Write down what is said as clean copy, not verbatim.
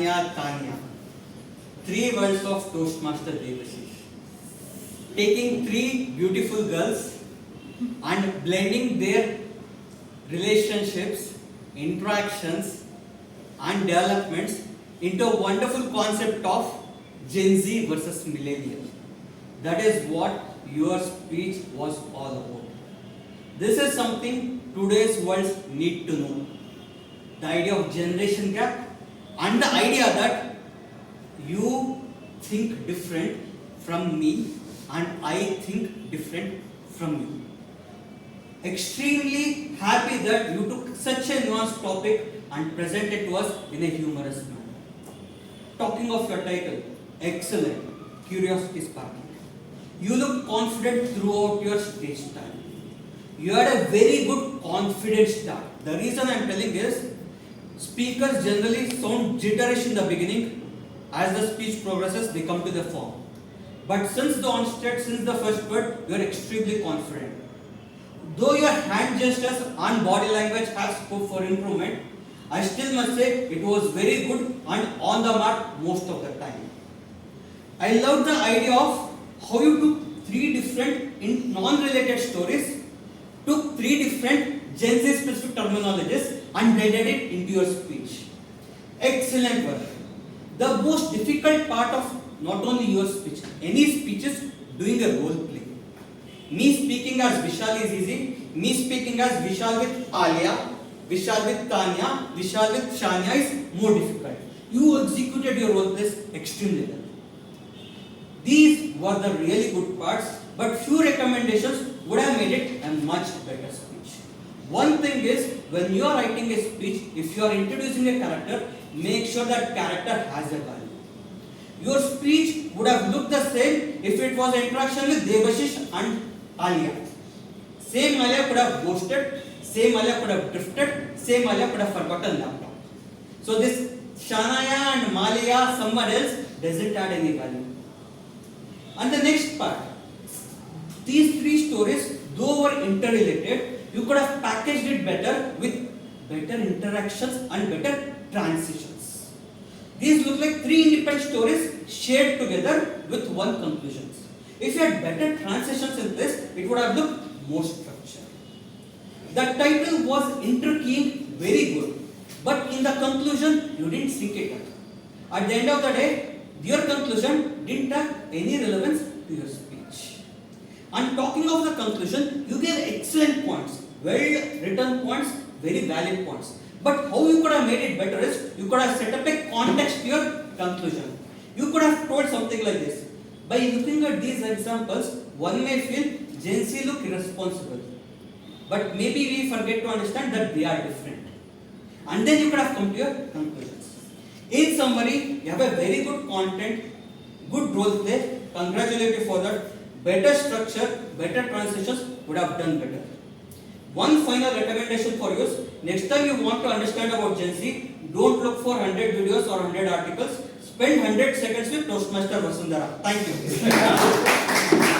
Shania, Tanya. Three words of Toastmaster Devashish. Taking three beautiful girls and blending their relationships, interactions and developments into a wonderful concept of Gen Z versus millennial. That is what your speech was all about. This is something today's world need to know. The idea of generation gap and the idea that you think different from me and I think different from you. Extremely happy that you took such a nuanced topic and presented to us in a humorous manner. Talking of your title, excellent, curiosity sparking. You look confident throughout your stage time. You had a very good confident start. The reason I am telling is, speakers generally sound jitterish in the beginning. As the speech progresses, they come to the form. But since the onset, since the first word, you are extremely confident. Though your hand gestures and body language have scope for improvement, I still must say it was very good and on the mark most of the time. I love the idea of how you took three different non-related stories, took three different Gen Z specific terminologies and blended it into your speech. Excellent work. The most difficult part of not only your speech, any speech is doing a role play. Me speaking as Vishal is easy. Me speaking as Vishal with Alia, Vishal with Tanya, Vishal with Shania is more difficult. You executed your role plays extremely well. These were the really good parts, but few recommendations would have made it a much better speech. One thing is, when you are writing a speech, if you are introducing a character, make sure that character has a value. Your speech would have looked the same if it was an interaction with Devashish and Alia. Same Alia could have ghosted, same Alia could have drifted, same Alia could have forgotten laptop. So this Shanaya and Malia, someone else, doesn't add any value. And the next part, these three stories, though were interrelated, you could have packaged it better with better interactions and better transitions. These look like three independent stories shared together with one conclusion. If you had better transitions in this, it would have looked more structured. The title was intriguing, very good, but in the conclusion, you didn't sync it up. At the end of the day, your conclusion didn't have any relevance to your speech. And talking of the conclusion, you gave excellent points, well written points, very valid points. But how you could have made it better is, you could have set up a context to your conclusion. You could have told something like this. By looking at these examples, one may feel Gen Z look irresponsible. But maybe we forget to understand that they are different. And then you could have come to your conclusions. In summary, you have a very good content, good role play, congratulate you for that. Better structure, better transitions would have done better. One final recommendation for you is, next time you want to understand about Gen Z, don't look for 100 videos or 100 articles. Spend 100 seconds with Toastmaster Vasundhara. Thank you.